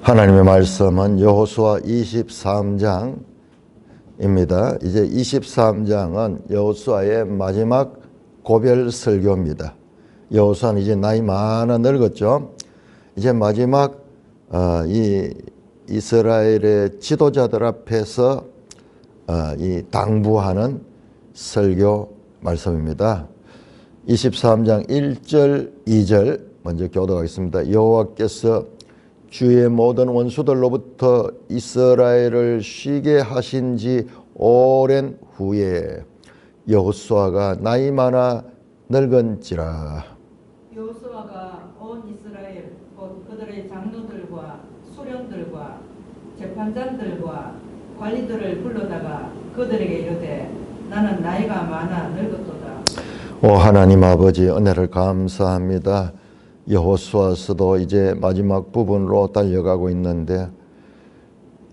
하나님의 말씀은 여호수아 23장입니다. 이제 23장은 여호수아의 마지막 고별 설교입니다. 여호수아는 이제 나이 많아 늙었죠. 이제 마지막 이 이스라엘의 지도자들 앞에서 이 당부하는 설교 말씀입니다. 23장 1절 2절 먼저 교독하겠습니다. 여호와께서 주의 모든 원수들로부터 이스라엘을 쉬게 하신 지 오랜 후에 여호수아가 나이 많아 늙은지라. 여호수아가 온 이스라엘 곧 그들의 장로들과 수령들과 재판장들과 관리들을 불러다가 그들에게 이르되 나는 나이가 많아 늙었도다. 오 하나님 아버지, 은혜를 감사합니다. 여호수아서도 이제 마지막 부분으로 달려가고 있는데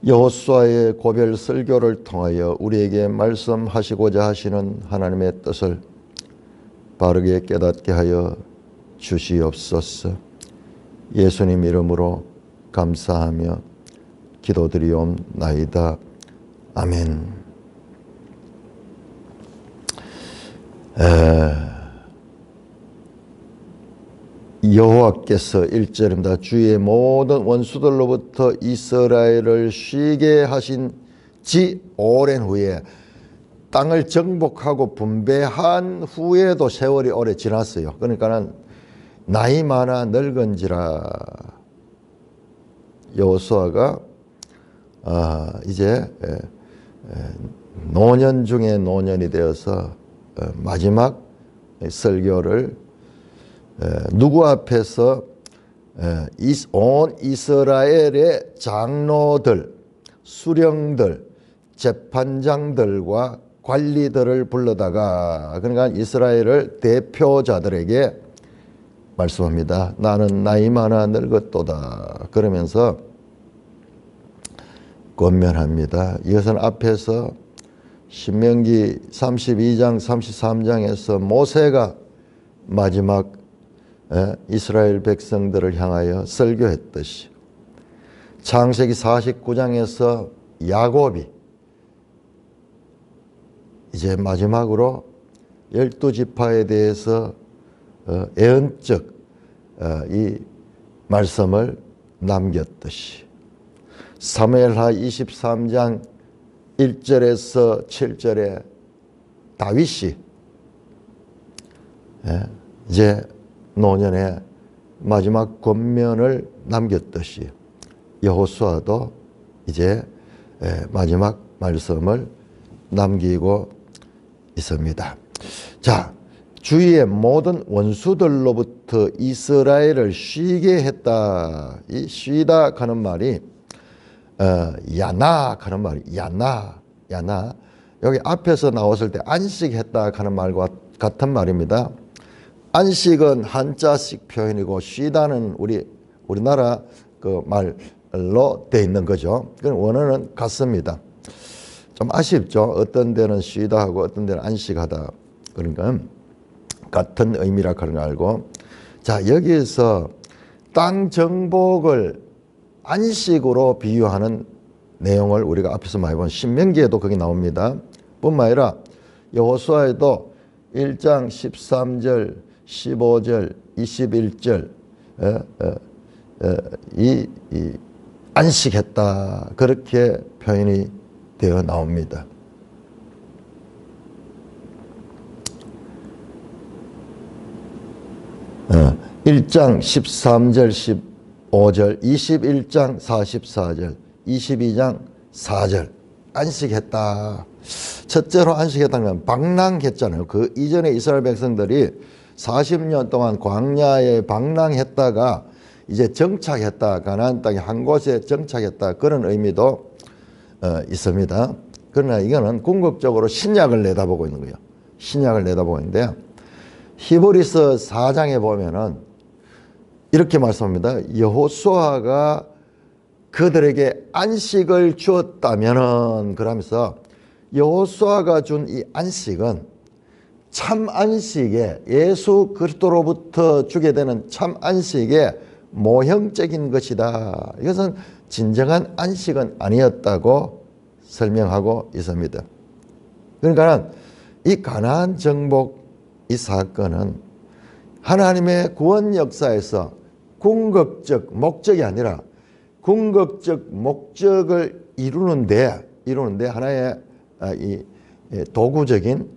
여호수아의 고별 설교를 통하여 우리에게 말씀하시고자 하시는 하나님의 뜻을 바르게 깨닫게 하여 주시옵소서. 예수님 이름으로 감사하며 기도드리옵나이다. 아멘. 여호와께서 1절입니다. 주의 모든 원수들로부터 이스라엘을 쉬게 하신 지 오랜 후에, 땅을 정복하고 분배한 후에도 세월이 오래 지났어요. 그러니까는 나이 많아 늙은지라. 여호수아가 이제 노년 중에 노년이 되어서 마지막 설교를 누구 앞에서 온 이스라엘의 장로들, 수령들, 재판장들과 관리들을 불러다가, 그러니까 이스라엘을 대표자들에게 말씀합니다. 나는 나이 많아 늙었도다. 그러면서 권면합니다. 이것은 앞에서 신명기 32장 33장에서 모세가 마지막 이스라엘 백성들을 향하여 설교했듯이, 창세기 49장에서 야곱이 이제 마지막으로 12지파에 대해서 예언적 이 말씀을 남겼듯이, 사무엘하 23장 1절에서 7절에 다윗이 이제 노년의 마지막 권면을 남겼듯이 여호수아도 이제 마지막 말씀을 남기고 있습니다. 자, 주위의 모든 원수들로부터 이스라엘을 쉬게 했다. 이 쉬다 하는 말이 야나 하는 말이 야나. 여기 앞에서 나왔을 때 안식했다 하는 말과 같은 말입니다. 안식은 한자식 표현이고 쉬다는 우리나라 그 말로 돼 있는 거죠. 그럼 원어는 같습니다. 좀 아쉽죠. 어떤 데는 쉬다 하고 어떤 데는 안식하다. 그러니까 같은 의미라 그런 거 알고. 자, 여기에서 땅 정복을 안식으로 비유하는 내용을 우리가 앞에서 많이 본 신명기에도 거기 나옵니다. 뿐만 아니라 여호수아에도 1장 13절, 15절, 21절 이 안식했다, 그렇게 표현이 되어 나옵니다. 어, 1장 13절, 15절, 21장 44절, 22장 4절 안식했다. 첫째로 안식했다는 건 방랑했잖아요. 그 이전에 이스라엘 백성들이 40년 동안 광야에 방랑했다가 이제 정착했다. 가나안 땅에 한 곳에 정착했다. 그런 의미도 있습니다. 그러나 이거는 궁극적으로 신약을 내다보고 있는 거예요. 신약을 내다보고 있는데, 히브리서 4장에 보면은 이렇게 말씀합니다. 여호수아가 그들에게 안식을 주었다면은, 그러면서 여호수아가 준 이 안식은 참 안식에, 예수 그리스도로부터 주게 되는 참 안식의 모형적인 것이다. 이것은 진정한 안식은 아니었다고 설명하고 있습니다. 그러니까 이 가나안 정복 이 사건은 하나님의 구원 역사에서 궁극적 목적이 아니라 궁극적 목적을 이루는데 하나의 이 도구적인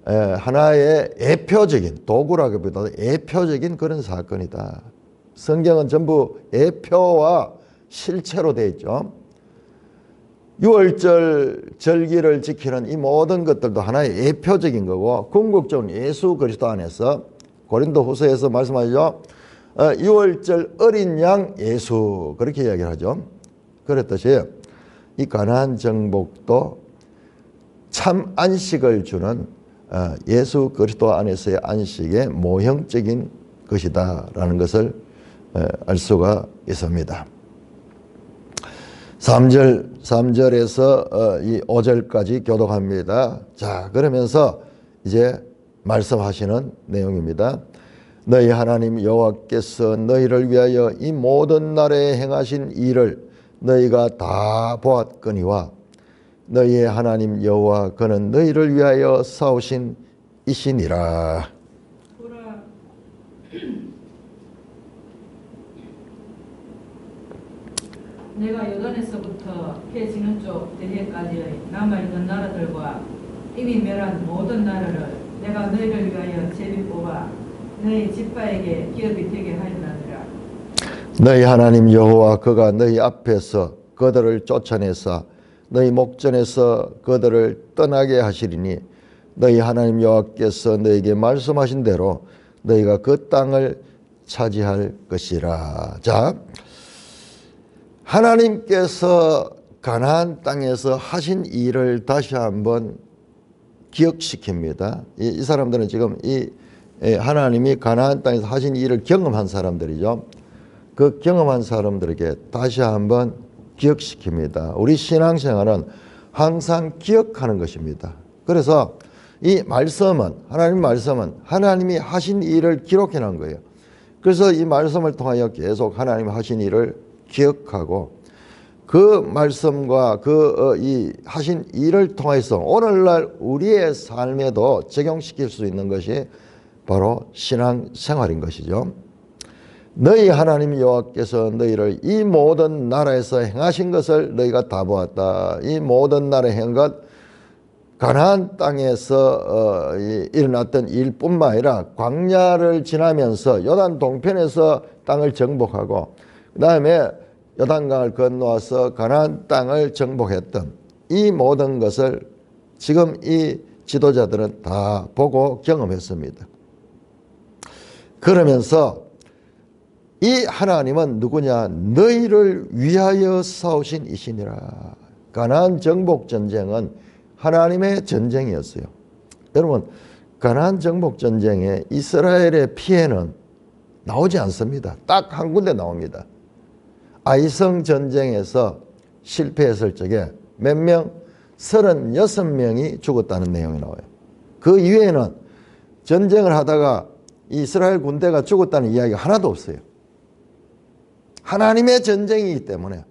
하나의 예표적인 도구라기보다 예표적인 그런 사건이다. 성경은 전부 예표와 실체로 되어 있죠. 유월절 절기를 지키는 이 모든 것들도 하나의 예표적인 거고 궁극적인 예수 그리스도 안에서 고린도후서에서 말씀하죠. 유월절 어린 양 예수 그렇게 이야기를 하죠. 그랬듯이 이 가나안 정복도 참 안식을 주는 예수 그리스도 안에서의 안식의 모형적인 것이다 라는 것을 알 수가 있습니다. 3절에서 이 5절까지 교독합니다. 자, 그러면서 이제 말씀하시는 내용입니다. 너희 하나님 여호와께서 너희를 위하여 이 모든 날에 행하신 일을 너희가 다 보았거니와 너희의 하나님 여호와 그는 너희를 위하여 싸우신 이시니라. 보라, 내가 요단에서부터 해 지는 쪽 대해까지의 남아있는 나라들과 이미 멸한 모든 나라를 내가 너희를 위하여 제비 뽑아 너희 집바에게 기업이 되게 하였느니라. 너희 하나님 여호와 그가 너희 앞에서 그들을 쫓아내사 너희 목전에서 그들을 떠나게 하시리니 너희 하나님 여호와께서 너희에게 말씀하신 대로 너희가 그 땅을 차지할 것이라. 자, 하나님께서 가나안 땅에서 하신 일을 다시 한번 기억시킵니다. 이 사람들은 지금 이 하나님이 가나안 땅에서 하신 일을 경험한 사람들이죠. 그 경험한 사람들에게 다시 한번 기억시킵니다. 우리 신앙생활은 항상 기억하는 것입니다. 그래서 이 말씀은 하나님 말씀은 하나님이 하신 일을 기록해 놓은 거예요. 그래서 이 말씀을 통하여 계속 하나님이 하신 일을 기억하고 그 말씀과 이 하신 일을 통해서 오늘날 우리의 삶에도 적용시킬 수 있는 것이 바로 신앙생활인 것이죠. 너희 하나님 여호와께서 너희를 이 모든 나라에서 행하신 것을 너희가 다 보았다. 이 모든 나라에 행한 것 가나안 땅에서 일어났던 일뿐만 아니라 광야를 지나면서 요단 동편에서 땅을 정복하고 그 다음에 요단강을 건너와서 가나안 땅을 정복했던 이 모든 것을 지금 이 지도자들은 다 보고 경험했습니다. 그러면서 이 하나님은 누구냐? 너희를 위하여 싸우신 이시니라. 가나안 정복 전쟁은 하나님의 전쟁이었어요. 여러분, 가나안 정복 전쟁에 이스라엘의 피해는 나오지 않습니다. 딱 한 군데 나옵니다. 아이성 전쟁에서 실패했을 적에 몇 명? 36명이 죽었다는 내용이 나와요. 그 이외에는 전쟁을 하다가 이스라엘 군대가 죽었다는 이야기가 하나도 없어요. 하나님의 전쟁이기 때문에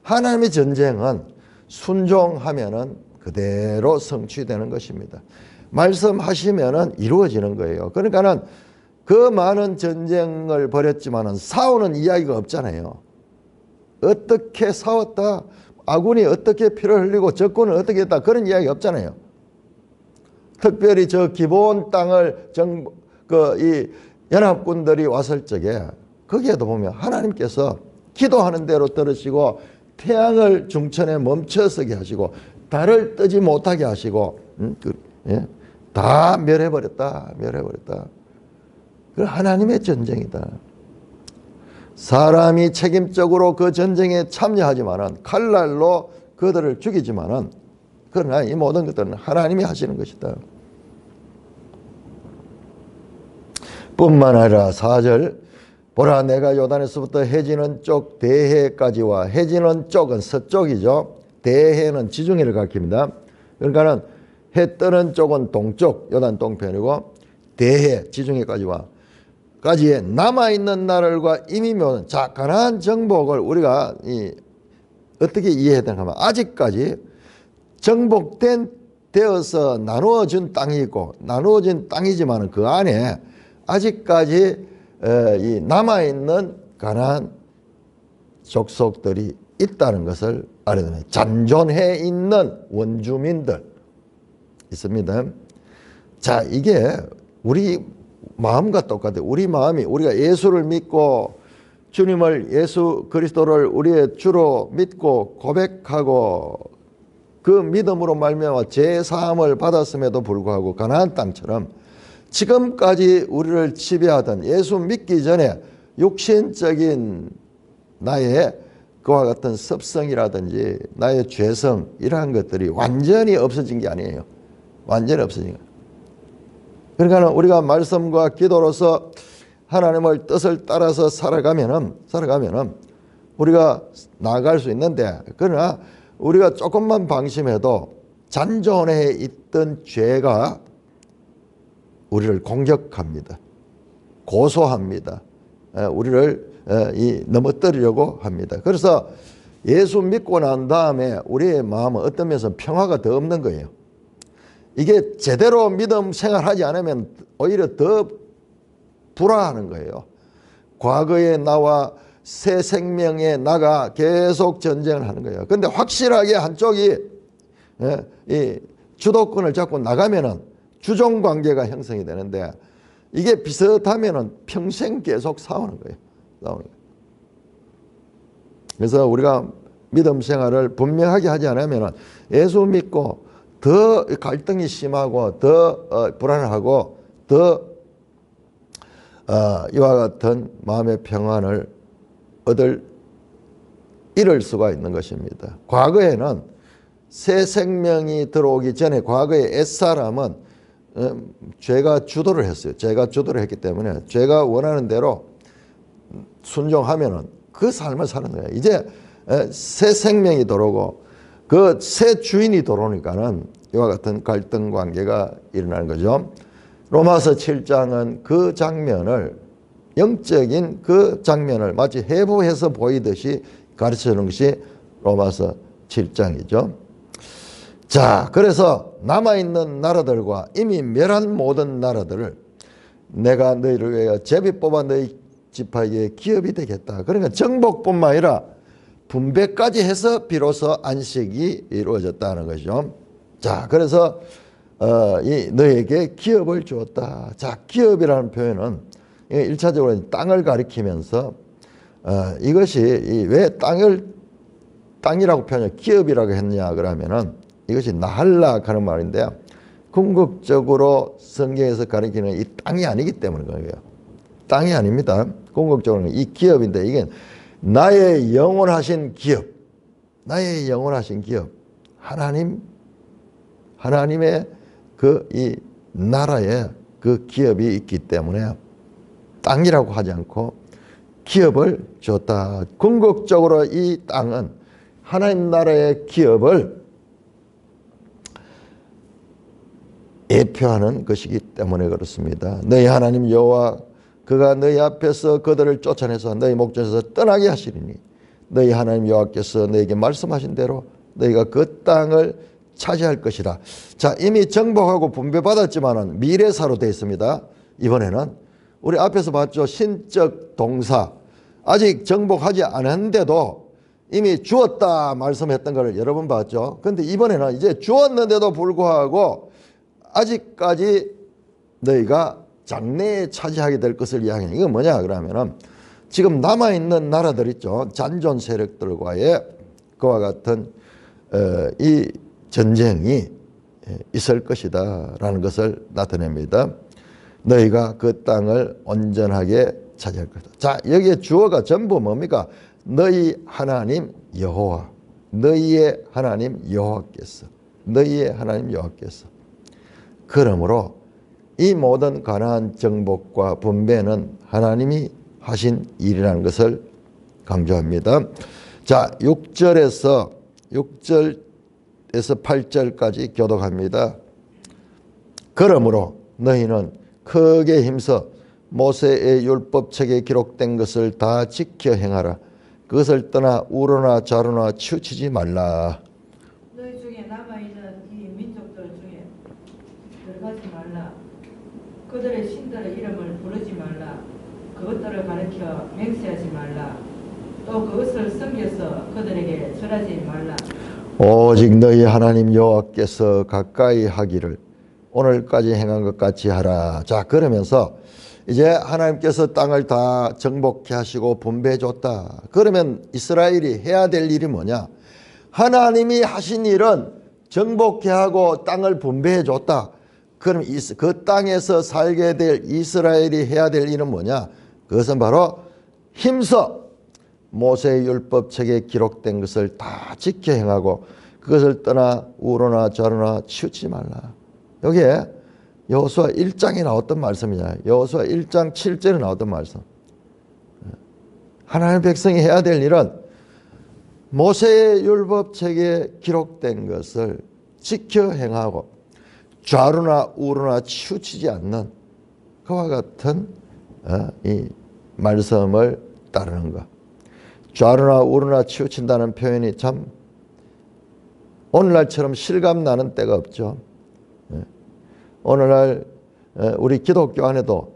하나님의 전쟁은 순종하면은 그대로 성취되는 것입니다. 말씀하시면은 이루어지는 거예요. 그러니까는 그 많은 전쟁을 벌였지만은 싸우는 이야기가 없잖아요. 어떻게 싸웠다, 아군이 어떻게 피를 흘리고 적군을 어떻게 했다, 그런 이야기 없잖아요. 특별히 저 기본 땅을 이 연합군들이 왔을 적에 거기에도 보면 하나님께서 기도하는 대로 들으시고 태양을 중천에 멈춰서게 하시고 달을 뜨지 못하게 하시고 다 멸해버렸다. 그 하나님의 전쟁이다. 사람이 책임적으로 그 전쟁에 참여하지만은 칼날로 그들을 죽이지만은 그러나 이 모든 것들은 하나님이 하시는 것이다. 뿐만 아니라 4절 보라 내가 요단에서부터 해지는 쪽 대해까지와 해지는 쪽은 서쪽이죠. 대해는 지중해를 가리킵니다. 그러니까는 해 뜨는 쪽은 동쪽 요단 동편이고 대해 지중해까지와 까지의 남아있는 나라들과 이미 묘는, 자, 가나안 정복을 우리가 어떻게 이해해야 되는가 하면, 아직까지 정복된 되어서 나누어진 땅이 있고, 나누어진 땅이지만 그 안에 아직까지 이 남아있는 가나안 족속들이 있다는 것을 알아야 됩니다. 잔존해 있는 원주민들 있습니다. 자, 이게 우리 마음과 똑같아요. 우리 마음이, 우리가 예수를 믿고 주님을, 예수 그리스도를 우리의 주로 믿고 고백하고 그 믿음으로 말미암아 죄 사함을 받았음에도 불구하고 가나안 땅처럼 지금까지 우리를 지배하던, 예수 믿기 전에 육신적인 나의 그와 같은 습성이라든지 나의 죄성, 이러한 것들이 완전히 없어진 게 아니에요. 완전히 없어진 거예요. 그러니까 우리가 말씀과 기도로서 하나님의 뜻을 따라서 살아가면은 우리가 나아갈 수 있는데, 그러나 우리가 조금만 방심해도 잔존해 있던 죄가 우리를 공격합니다. 고소합니다. 우리를 넘어뜨리려고 합니다. 그래서 예수 믿고 난 다음에 우리의 마음은 어떤 면에서 평화가 더 없는 거예요. 이게 제대로 믿음 생활하지 않으면 오히려 더 불화하는 거예요. 과거의 나와 새 생명의 나가 계속 전쟁을 하는 거예요. 그런데 확실하게 한쪽이 이 주도권을 잡고 나가면은 주종 관계가 형성이 되는데, 이게 비슷하면은 평생 계속 싸우는 거예요. 그래서 우리가 믿음 생활을 분명하게 하지 않으면은 예수 믿고 더 갈등이 심하고 더 불안하고 더 이와 같은 마음의 평안을 잃을 수가 있는 것입니다. 과거에는 새 생명이 들어오기 전에 과거의 옛사람은 죄가 주도를 했어요. 죄가 주도를 했기 때문에 죄가 원하는 대로 순종하면은 그 삶을 사는 거예요. 이제 새 생명이 들어오고 그 새 주인이 들어오니까는 이와 같은 갈등 관계가 일어나는 거죠. 로마서 7장은 그 장면을, 영적인 그 장면을 마치 해부해서 보이듯이 가르쳐주는 것이 로마서 7장이죠. 자, 그래서 남아있는 나라들과 이미 멸한 모든 나라들을 내가 너희를 위하여 제비 뽑아 너희 지파에게 기업이 되겠다. 그러니까 정복뿐만 아니라 분배까지 해서 비로소 안식이 이루어졌다는 것이죠. 자, 그래서 너희에게 기업을 주었다. 자, 기업이라는 표현은 1차적으로 땅을 가리키면서 이것이 왜 땅이라고 표현을 기업이라고 했냐 그러면은 이것이 나할락 하는 말인데요. 궁극적으로 성경에서 가리키는 이 땅이 아니기 때문인 거예요. 땅이 아닙니다. 궁극적으로는 이 기업인데, 이게 나의 영원하신 기업, 나의 영원하신 기업, 하나님의 그 이 나라에 그 기업이 있기 때문에 땅이라고 하지 않고 기업을 줬다. 궁극적으로 이 땅은 하나님 나라의 기업을 예표하는 것이기 때문에 그렇습니다. 너희 하나님 여호와 그가 너희 앞에서 그들을 쫓아내서 너희 목전에서 떠나게 하시리니 너희 하나님 여호와께서 너희에게 말씀하신 대로 너희가 그 땅을 차지할 것이라. 자, 이미 정복하고 분배받았지만은 미래사로 되어 있습니다. 이번에는 우리 앞에서 봤죠. 신적 동사, 아직 정복하지 않았는데도 이미 주었다 말씀했던 걸 여러 번 봤죠. 그런데 이번에는 이제 주었는데도 불구하고 아직까지 너희가 장래에 차지하게 될 것을 이야기해요. 이건 뭐냐 그러면은 지금 남아있는 나라들 있죠. 잔존 세력들과의 그와 같은 이 전쟁이 있을 것이다 라는 것을 나타냅니다. 너희가 그 땅을 온전하게 차지할 것이다. 자, 여기에 주어가 전부 뭡니까? 너희 하나님 여호와, 너희의 하나님 여호와께서, 너희의 하나님 여호와께서. 그러므로 이 모든 가나안 정복과 분배는 하나님이 하신 일이라는 것을 강조합니다. 자, 6절에서 8절까지 교독합니다. 그러므로 너희는 크게 힘써 모세의 율법책에 기록된 것을 다 지켜 행하라. 그것을 떠나 우로나 좌로나 치우치지 말라. 너희 중에 남아있는 이 민족들 중에 들어가지 말라. 그들의 신들의 이름을 부르지 말라. 그것들을 가르쳐 맹세하지 말라. 또 그것을 섬겨서 그들에게 절하지 말라. 오직 너희 하나님 여호와께서 가까이 하기를 오늘까지 행한 것 같이 하라. 자, 그러면서 이제 하나님께서 땅을 다 정복해 하시고 분배해 줬다. 그러면 이스라엘이 해야 될 일이 뭐냐? 하나님이 하신 일은 정복해 하고 땅을 분배해 줬다. 그럼 그 땅에서 살게 될 이스라엘이 해야 될 일은 뭐냐? 그것은 바로 힘써 모세의 율법책에 기록된 것을 다 지켜 행하고 그것을 떠나 우로나 좌로나 치우치지 말라. 여기에 여호수아 1장에 나왔던 말씀이냐. 여호수아 1장 7절에 나왔던 말씀. 하나님의 백성이 해야 될 일은 모세의 율법책에 기록된 것을 지켜 행하고 좌로나 우로나 치우치지 않는 그와 같은 이 말씀을 따르는 것. 좌로나 우로나 치우친다는 표현이 참 오늘날처럼 실감나는 때가 없죠. 오늘날 우리 기독교 안에도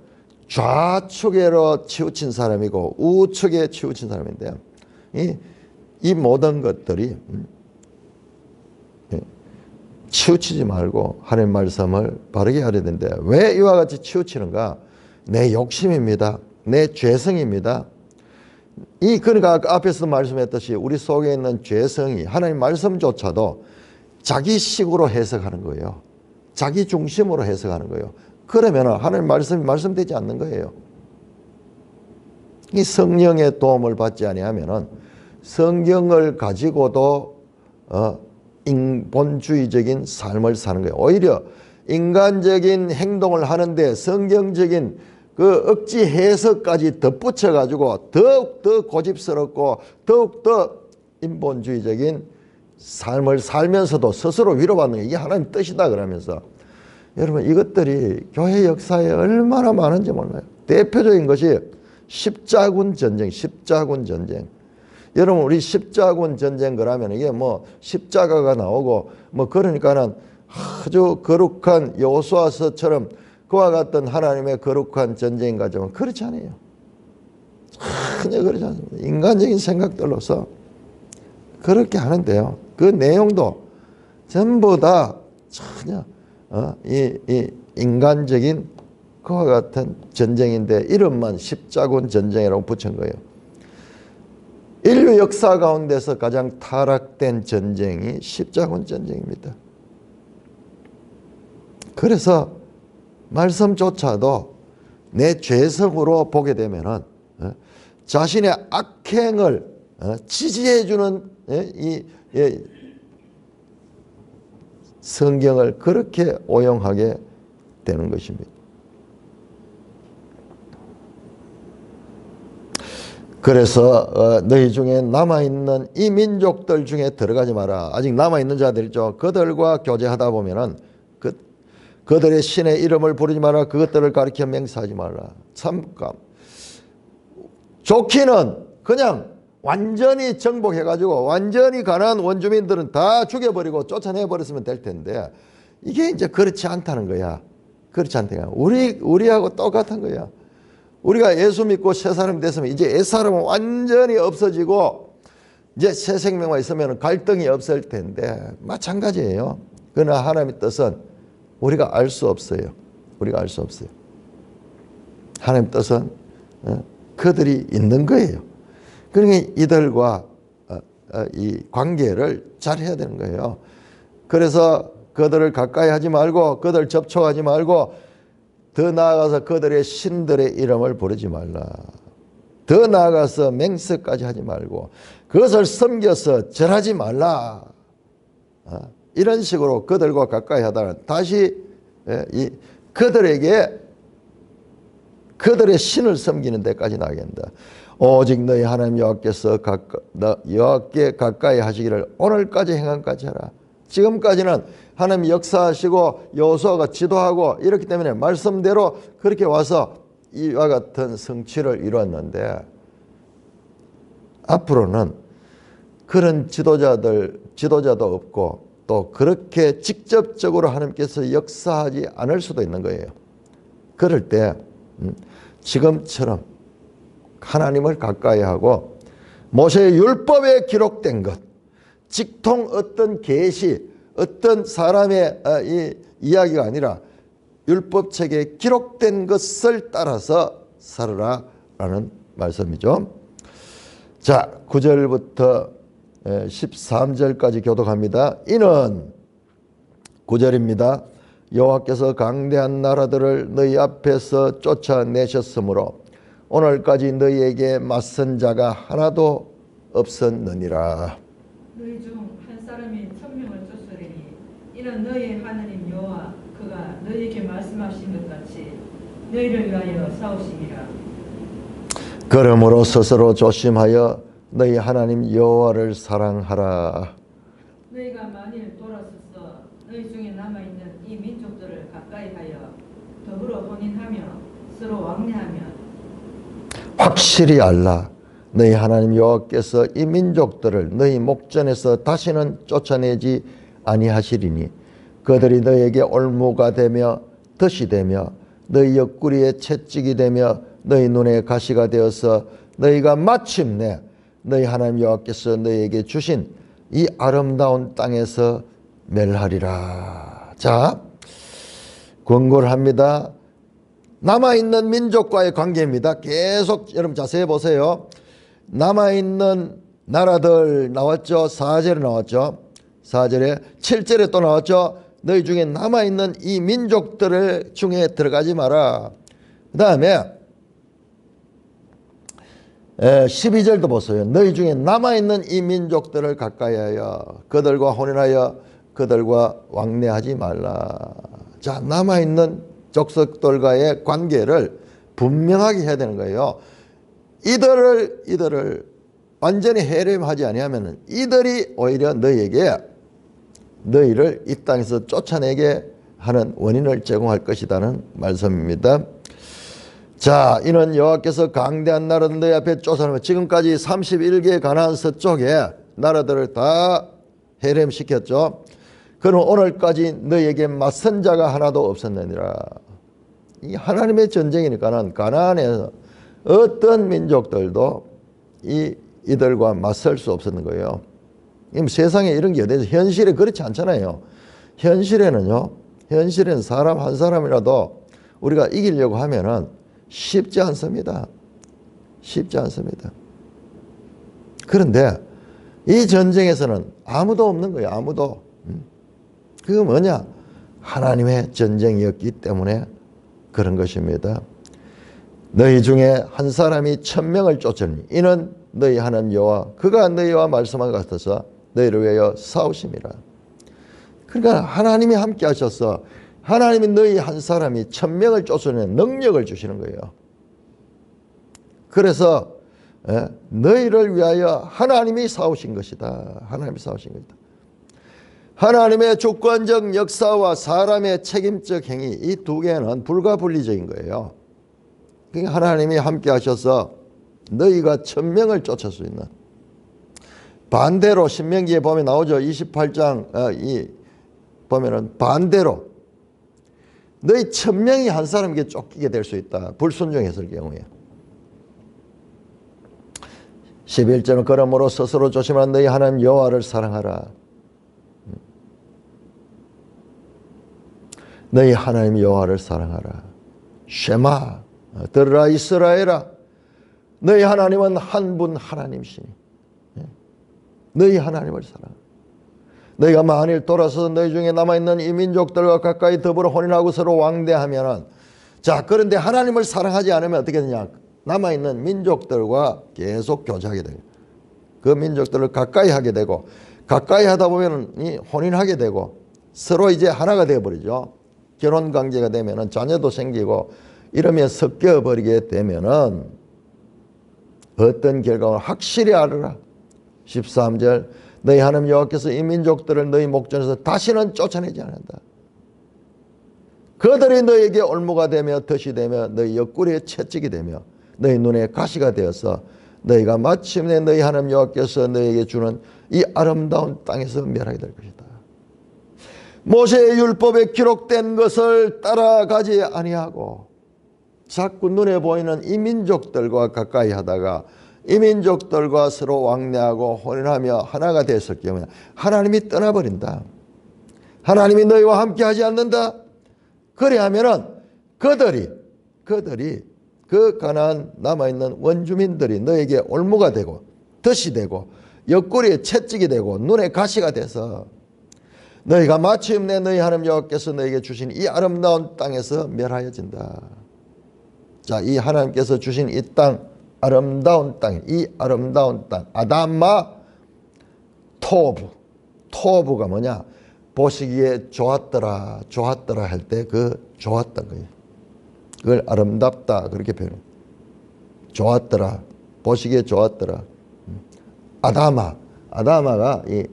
좌측으로 치우친 사람이고 우측에 치우친 사람인데요. 이 모든 것들이 치우치지 말고 하나님 말씀을 바르게 하려 되는데 왜 이와 같이 치우치는가? 내 욕심입니다. 내 죄성입니다. 그러니까 아까 앞에서 말씀했듯이 우리 속에 있는 죄성이 하나님 말씀조차도 자기식으로 해석하는 거예요. 자기 중심으로 해석하는 거예요. 그러면 하나님 말씀이 말씀되지 않는 거예요. 이 성령의 도움을 받지 아니하면은 성경을 가지고도 인본주의적인 삶을 사는 거예요. 오히려 인간적인 행동을 하는데 성경적인 그 억지 해석까지 덧붙여 가지고 더욱더 고집스럽고 더욱더 인본주의적인 삶을 살면서도 스스로 위로받는 게 이게 하나님 뜻이다 그러면서 여러분 이것들이 교회 역사에 얼마나 많은지 몰라요. 대표적인 것이 십자군 전쟁. 여러분 우리 십자군 전쟁 그러면 이게 뭐 십자가가 나오고 뭐 그러니까는 아주 거룩한 여호수아서처럼 그와 같은 하나님의 거룩한 전쟁인 가지만 그렇지 않아요. 전혀 그렇지 않습니다. 인간적인 생각들로서 그렇게 하는데요. 그 내용도 전부 다 전혀 이 인간적인 그와 같은 전쟁인데 이름만 십자군 전쟁이라고 붙인 거예요. 인류 역사 가운데서 가장 타락된 전쟁이 십자군 전쟁입니다. 그래서 말씀조차도 내 죄성으로 보게 되면은 자신의 악행을 지지해주는 이 성경을 그렇게 오용하게 되는 것입니다. 그래서 너희 중에 남아있는 이 민족들 중에 들어가지 마라. 아직 남아있는 자들 있죠. 그들과 교제하다 보면은 그들의 신의 이름을 부르지 마라. 그것들을 가리켜 맹세하지 마라. 잠깐 좋기는 그냥 완전히 정복해가지고 완전히 가난한 원주민들은 다 죽여버리고 쫓아내버렸으면 될 텐데 이게 이제 그렇지 않다는 거야. 그렇지 않다는 거야. 우리하고 똑같은 거야. 우리가 예수 믿고 새 사람 됐으면 이제 옛 사람은 완전히 없어지고 이제 새 생명만 있으면 갈등이 없을 텐데 마찬가지예요. 그러나 하나님의 뜻은 우리가 알 수 없어요. 우리가 알 수 없어요. 하나님의 뜻은 그들이 있는 거예요. 그러니까 이들과 이 관계를 잘 해야 되는 거예요. 그래서 그들을 가까이 하지 말고 그들 접촉하지 말고 더 나아가서 그들의 신들의 이름을 부르지 말라. 더 나아가서 맹세까지 하지 말고 그것을 섬겨서 절하지 말라. 이런 식으로 그들과 가까이 하다가 다시 그들에게 그들의 신을 섬기는 데까지 나가게 한다. 오직 너희 하나님 여호와께 가까이 하시기를 오늘까지 행한까지 하라. 지금까지는 하나님 역사하시고 여호수아가 지도하고 이렇기 때문에 말씀대로 그렇게 와서 이와 같은 성취를 이루었는데 앞으로는 그런 지도자도 없고 또 그렇게 직접적으로 하나님께서 역사하지 않을 수도 있는 거예요. 그럴 때 지금처럼 하나님을 가까이 하고 모세의 율법에 기록된 것, 직통 어떤 계시, 어떤 사람의 이야기가 아니라 율법책에 기록된 것을 따라서 살아라라는 말씀이죠. 자, 9절부터 13절까지 교독합니다. 이는 9절입니다. 여호와께서 강대한 나라들을 너희 앞에서 쫓아내셨으므로 오늘까지 너희에게 맞선 자가 하나도 없었느니라. 너희 중 한 사람이 1000명을 쫓으리니 이는 너희의 하나님 여호와 그가 너희에게 말씀하신 것 같이 너희를 위하여 싸우심이라. 그러므로 스스로 조심하여 너희 하나님 여호와를 사랑하라. 너희가 만일 돌아서서 너희 중에 남아있는 이 민족들을 가까이하여 더불어 혼인하며 서로 왕래하며 확실히 알라. 너희 하나님 여호와께서 이 민족들을 너희 목전에서 다시는 쫓아내지 아니하시리니 그들이 너희에게 올무가 되며 덫이 되며 너희 옆구리에 채찍이 되며 너희 눈에 가시가 되어서 너희가 마침내 너희 하나님 여호와께서 너희에게 주신 이 아름다운 땅에서 멸하리라. 자, 권고를 합니다. 남아있는 민족과의 관계입니다. 계속 여러분 자세히 보세요. 남아있는 나라들 나왔죠. 4절에 나왔죠. 4절에 7절에 또 나왔죠. 너희 중에 남아있는 이 민족들 중에 들어가지 마라. 그 다음에 12절도 보세요. 너희 중에 남아있는 이 민족들을 가까이하여 그들과 혼인하여 그들과 왕래하지 말라. 자, 남아있는 족속들과의 관계를 분명하게 해야 되는 거예요. 이들을 완전히 해림하지 아니하면 이들이 오히려 너희를 이 땅에서 쫓아내게 하는 원인을 제공할 것이라는 말씀입니다. 자, 이는 여호와께서 강대한 나라들 너희 앞에 쫓아내면 지금까지 31개 가나안 서쪽에 나라들을 다 해림시켰죠. 그는 오늘까지 너희에게 맞선 자가 하나도 없었느니라. 이 하나님의 전쟁이니까는 가나안에서 어떤 민족들도 이들과 맞설 수 없었는 거예요. 세상에 이런 게 어디서 현실에 그렇지 않잖아요. 현실에는 사람 한 사람이라도 우리가 이기려고 하면은 쉽지 않습니다. 쉽지 않습니다. 그런데 이 전쟁에서는 아무도 없는 거예요. 아무도. 그게 뭐냐? 하나님의 전쟁이었기 때문에 그런 것입니다. 너희 중에 한 사람이 1000명을 쫓으니 이는 너희 하나님 여호와 그가 너희와 말씀한 것 같아서 너희를 위하여 싸우심이라. 그러니까 하나님이 함께 하셔서 하나님이 너희 한 사람이 1000명을 쫓아내는 능력을 주시는 거예요. 그래서 너희를 위하여 하나님이 싸우신 것이다. 하나님이 싸우신 것이다. 하나님의 주권적 역사와 사람의 책임적 행위 이 두 개는 불가분리적인 거예요. 그러니까 하나님이 함께 하셔서 너희가 1000명을 쫓을 수 있는 반대로 신명기에 보면 나오죠. 28장 보면은 반대로 너희 1000명이 한 사람에게 쫓기게 될 수 있다. 불순종했을 경우에. 11절은 그러므로 스스로 조심하는 너희 하나님 여호와를 사랑하라. 너희 하나님 여호와를 사랑하라. 쉐마 들으라 이스라엘아 너희 하나님은 한 분 하나님이시니 너희 하나님을 사랑하라. 너희가 만일 돌아서서 너희 중에 남아있는 이 민족들과 가까이 더불어 혼인하고 서로 왕래하면은 자 그런데 하나님을 사랑하지 않으면 어떻게 되냐 남아있는 민족들과 계속 교제하게 되고 그 민족들을 가까이 하게 되고 가까이 하다 보면 혼인하게 되고 서로 이제 하나가 되어버리죠. 결혼 관계가 되면은 자녀도 생기고 이러면 섞여 버리게 되면은 어떤 결과를 확실히 알아라. 13절 너희 하나님 여호와께서 이 민족들을 너희 목전에서 다시는 쫓아내지 않는다. 그들이 너에게 올무가 되며 덫이 되며 너희 옆구리에 채찍이 되며 너희 눈에 가시가 되어서 너희가 마침내 너희 하나님 여호와께서 너희에게 주는 이 아름다운 땅에서 멸하게 될 것이다. 모세의 율법에 기록된 것을 따라가지 아니하고 자꾸 눈에 보이는 이 민족들과 가까이 하다가 이 민족들과 서로 왕래하고 혼인하며 하나가 됐을 경우에 하나님이 떠나버린다. 하나님이 너희와 함께 하지 않는다. 그래야면은 그들이 그 가나안 남아있는 원주민들이 너에게 올무가 되고 덫이 되고 옆구리에 채찍이 되고 눈에 가시가 돼서 너희가 마침내 너희 하나님 여호와께서 너에게 주신 이 아름다운 땅에서 멸하여진다. 자, 이 하나님께서 주신 이 땅, 아름다운 땅, 이 아름다운 땅, 아담마 토부가 뭐냐? 보시기에 좋았더라 할 때 그 좋았던 거예요. 그걸 아름답다 그렇게 표현해요. 좋았더라, 보시기에 좋았더라. 아다마가 이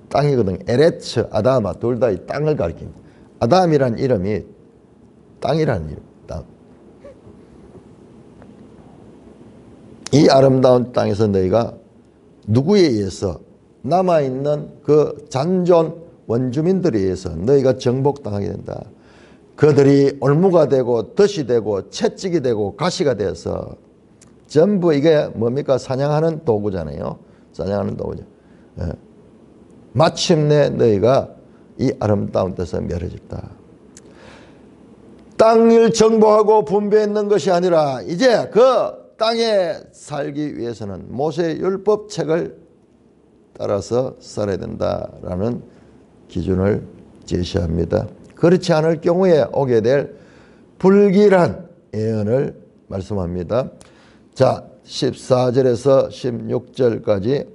땅이거든. 에레츠, 아다마 둘 다 이 땅을 가리킵니다. 아담이란 이름이 땅이라는 이름. 땅. 이 아름다운 땅에서 너희가 누구에 의해서 남아있는 그 잔존 원주민들에 의해서 너희가 정복당하게 된다. 그들이 올무가 되고 덫이 되고 채찍이 되고 가시가 되어서 전부 이게 뭡니까? 사냥하는 도구잖아요. 사냥하는 도구죠. 예. 마침내 너희가 이 아름다운 데서 멸해졌다. 땅을 정복하고 분배했는 것이 아니라 이제 그 땅에 살기 위해서는 모세의 율법책을 따라서 살아야 된다라는 기준을 제시합니다. 그렇지 않을 경우에 오게 될 불길한 예언을 말씀합니다. 자, 14절에서 16절까지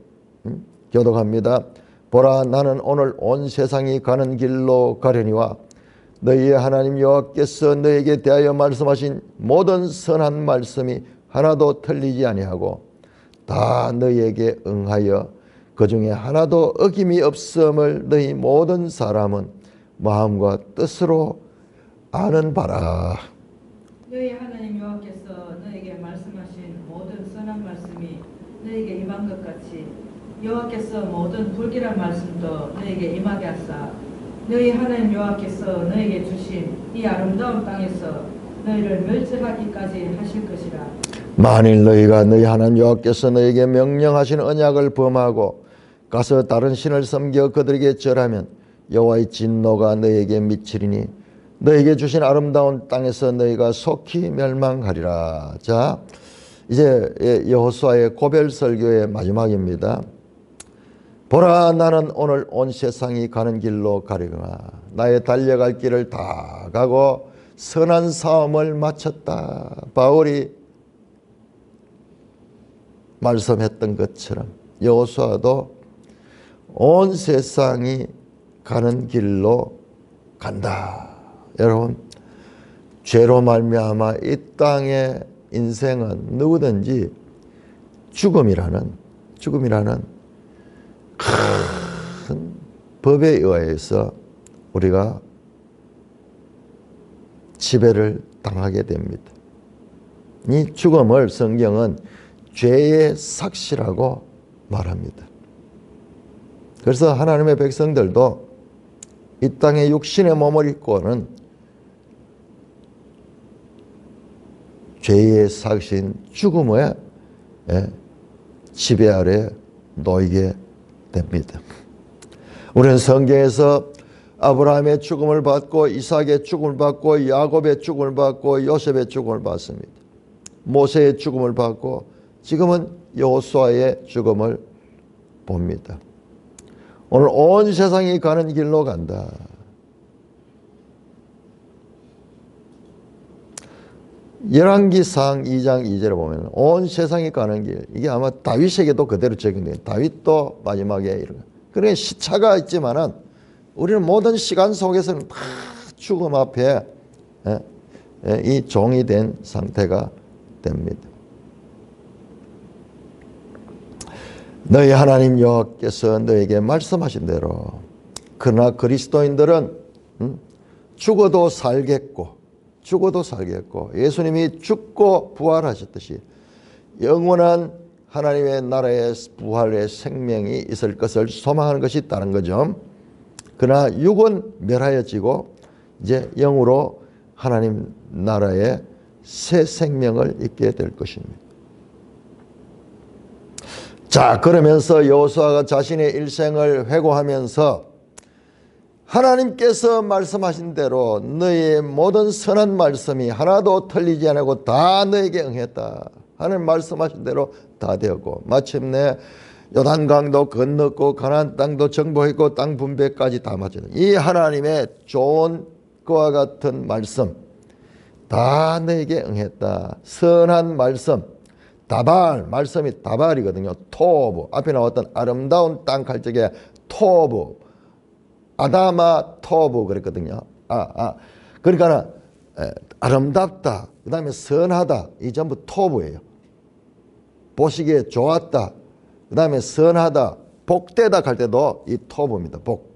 교독합니다. 보라, 나는 오늘 온 세상이 가는 길로 가려니와 너희의 하나님 여호와께서 너희에게 대하여 말씀하신 모든 선한 말씀이 하나도 틀리지 아니하고 다 너희에게 응하여 그 중에 하나도 어김이 없음을 너희 모든 사람은 마음과 뜻으로 아는 바라. 너희 하나님 여호와께서 너에게 말씀하신 모든 선한 말씀이 너에게 임한 것 같이 여호와께서 모든 불길한 말씀도 너에게 임하게 하사 너희 하나님 여호와께서 너에게 주신 이 아름다운 땅에서 너희를 멸절하기까지 하실 것이라. 만일 너희가 너희 하나님 여호와께서 너에게 명령하신 언약을 범하고 가서 다른 신을 섬겨 그들에게 절하면 여호와의 진노가 너희에게 미치리니 너희에게 주신 아름다운 땅에서 너희가 속히 멸망하리라. 자, 이제 여호수아의 고별 설교의 마지막입니다. 보라, 나는 오늘 온 세상이 가는 길로 가려거나 나의 달려갈 길을 다 가고 선한 싸움을 마쳤다. 바울이 말씀했던 것처럼 여호수아도 온 세상이 가는 길로 간다. 여러분, 죄로 말미암아 이 땅의 인생은 누구든지 죽음이라는 큰 법에 의해서 우리가 지배를 당하게 됩니다. 이 죽음을 성경은 죄의 삭시라고 말합니다. 그래서 하나님의 백성들도 이 땅에 육신의 몸을 입고는 죄의 삭신 죽음의 지배 아래 놓이게 됩니다. 우리는 성경에서 아브라함의 죽음을 받고 이삭의 죽음을 받고 야곱의 죽음을 받고 요셉의 죽음을 받습니다. 모세의 죽음을 받고 지금은 여호수아의 죽음을 봅니다. 오늘 온 세상이 가는 길로 간다. 열왕기상 2장 2절에 보면 온 세상이 가는 길, 이게 아마 다윗에게도 그대로 적용돼요. 다윗도 마지막에 이런. 그러니까 시차가 있지만은 우리는 모든 시간 속에서는 다 죽음 앞에 이 종이 된 상태가 됩니다. 너희 하나님 여호와께서 너에게 말씀하신 대로, 그러나 그리스도인들은 죽어도 살겠고 예수님이 죽고 부활하셨듯이 영원한 하나님의 나라의 부활의 생명이 있을 것을 소망하는 것이 다른 거죠. 그러나 육은 멸하여지고 이제 영으로 하나님 나라의 새 생명을 입게 될 것입니다. 자, 그러면서 여호수아가 자신의 일생을 회고하면서 하나님께서 말씀하신 대로 너희의 모든 선한 말씀이 하나도 틀리지 않고 다 너에게 응했다. 하나님 말씀하신 대로 다 되었고 마침내 요단강도 건넜고 가나안 땅도 정복했고 땅 분배까지 다 마쳤다. 이 하나님의 좋은 그와 같은 말씀 다 너에게 응했다. 선한 말씀 다발, 말씀이 다발이거든요. 토브, 앞에 나왔던 아름다운 땅 갈 적에 토브, 아다마 토브 그랬거든요. 그러니까 아름답다, 그 다음에 선하다, 이 전부 토브예요. 보시기에 좋았다, 그 다음에 선하다, 복되다 할 때도 이 토브입니다. 복.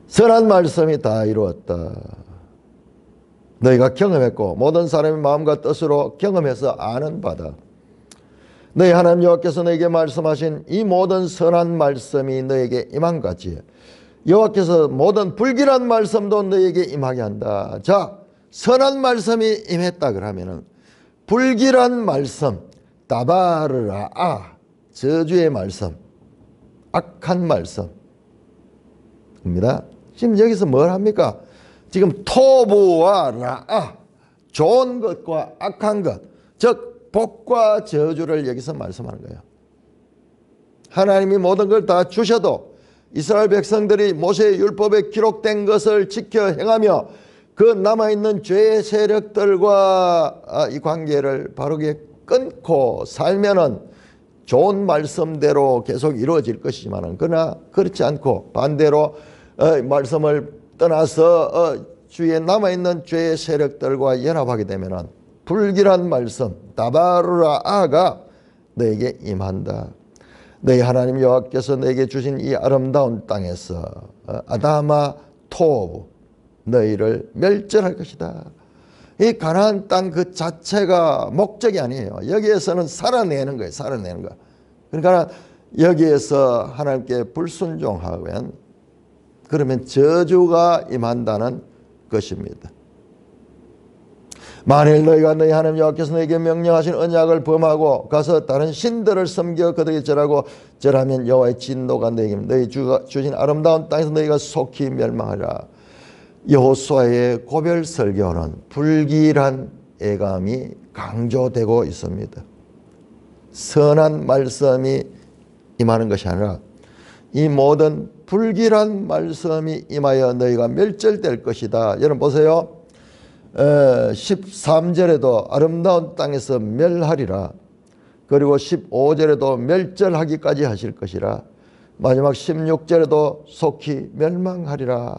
선한 말씀이 다 이루었다. 너희가 경험했고 모든 사람의 마음과 뜻으로 경험해서 아는 바다. 너희 하나님 여호와께서 너에게 말씀하신 이 모든 선한 말씀이 너에게 임한같이 여호와께서 모든 불길한 말씀도 너에게 임하게 한다. 자, 선한 말씀이 임했다 그러면은 불길한 말씀, 다바르라, 저주의 말씀, 악한 말씀입니다. 지금 여기서 뭘 합니까? 지금 토부와 라아, 좋은 것과 악한 것, 즉 복과 저주를 여기서 말씀하는 거예요. 하나님이 모든 걸 다 주셔도 이스라엘 백성들이 모세의 율법에 기록된 것을 지켜 행하며 그 남아있는 죄의 세력들과 이 관계를 바르게 끊고 살면은 좋은 말씀대로 계속 이루어질 것이지만 그러나 그렇지 않고 반대로 말씀을 떠나서 주위에 남아있는 죄의 세력들과 연합하게 되면 불길한 말씀 다바르라아가 너에게 임한다. 너희 하나님 여호와께서 너에게 주신 이 아름다운 땅에서 아다마 토브 너희를 멸절할 것이다. 이 가나안 땅 그 자체가 목적이 아니에요. 여기에서는 살아내는 거예요. 살아내는 거. 그러니까 여기에서 하나님께 불순종하면 그러면 저주가 임한다는 것입니다. 만일 너희가 너희 하나님 여호와께서 너에게 명령하신 언약을 범하고 가서 다른 신들을 섬겨 그들에게 절하면 여호와의 진노가 너에게 너희 주가 주신 아름다운 땅에서 너희가 속히 멸망하리라. 여호수아의 고별 설교는 불길한 애감이 강조되고 있습니다. 선한 말씀이 임하는 것이 아니라 이 모든 불길한 말씀이 임하여 너희가 멸절될 것이다. 여러분 보세요. 13절에도 아름다운 땅에서 멸하리라. 그리고 15절에도 멸절하기까지 하실 것이라. 마지막 16절에도 속히 멸망하리라.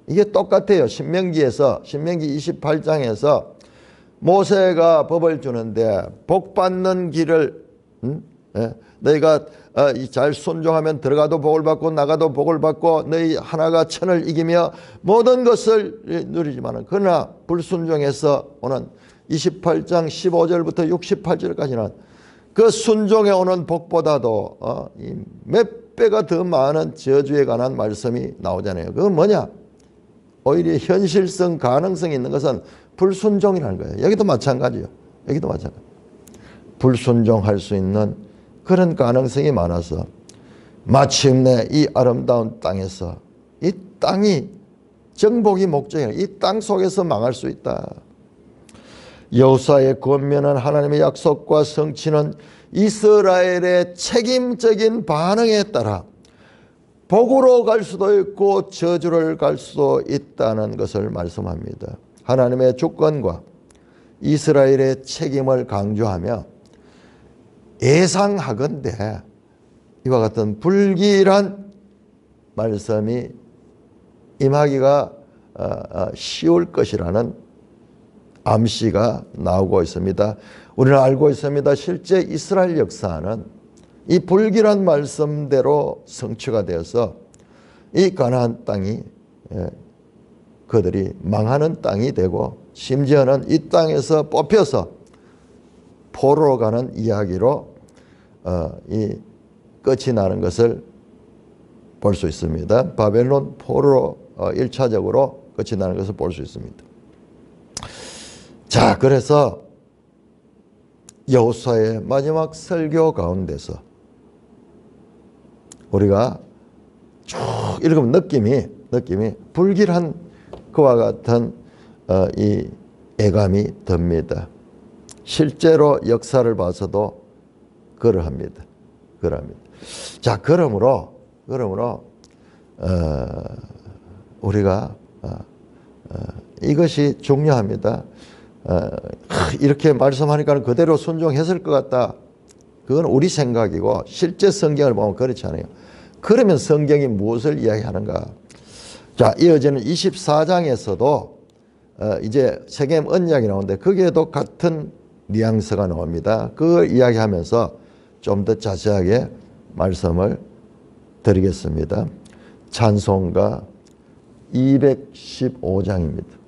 이게 똑같아요. 신명기 28장에서 모세가 법을 주는데 복 받는 길을 너희가 잘 순종하면 들어가도 복을 받고 나가도 복을 받고 너희 하나가 천을 이기며 모든 것을 누리지만 그러나 불순종해서 오는 28장 15절부터 68절까지는 그 순종에 오는 복보다도 몇 배가 더 많은 저주에 관한 말씀이 나오잖아요. 그건 뭐냐? 오히려 현실성 가능성이 있는 것은 불순종이라는 거예요. 여기도 마찬가지요. 여기도 마찬가지. 불순종할 수 있는 그런 가능성이 많아서 마침내 이 아름다운 땅에서 이 땅이 정복이 목적이에요. 이 땅 속에서 망할 수 있다. 여호수아의 권면은 하나님의 약속과 성취는 이스라엘의 책임적인 반응에 따라 복으로 갈 수도 있고 저주를 갈 수도 있다는 것을 말씀합니다. 하나님의 주권과 이스라엘의 책임을 강조하며 예상하건대 이와 같은 불길한 말씀이 임하기가 쉬울 것이라는 암시가 나오고 있습니다. 우리는 알고 있습니다. 실제 이스라엘 역사는 이 불길한 말씀대로 성취가 되어서 이 가나안 땅이 그들이 망하는 땅이 되고 심지어는 이 땅에서 뽑혀서 포로로 가는 이야기로 이 끝이 나는 것을 볼 수 있습니다. 바벨론 포로로 1차적으로 끝이 나는 것을 볼 수 있습니다. 자, 그래서 여호수아의 마지막 설교 가운데서 우리가 쭉 읽으면 느낌이 불길한 그와 같은 이 애감이 듭니다. 실제로 역사를 봐서도 그러합니다. 자, 그러므로 우리가 이것이 중요합니다. 이렇게 말씀하니까 그대로 순종했을 것 같다. 그건 우리 생각이고 실제 성경을 보면 그렇지 않아요. 그러면 성경이 무엇을 이야기하는가? 자, 이어지는 24장에서도 이제 세겜 언약이 나오는데 거기에도 같은 뉘앙스가 나옵니다. 그걸 이야기하면서 좀 더 자세하게 말씀을 드리겠습니다. 찬송가 215장입니다.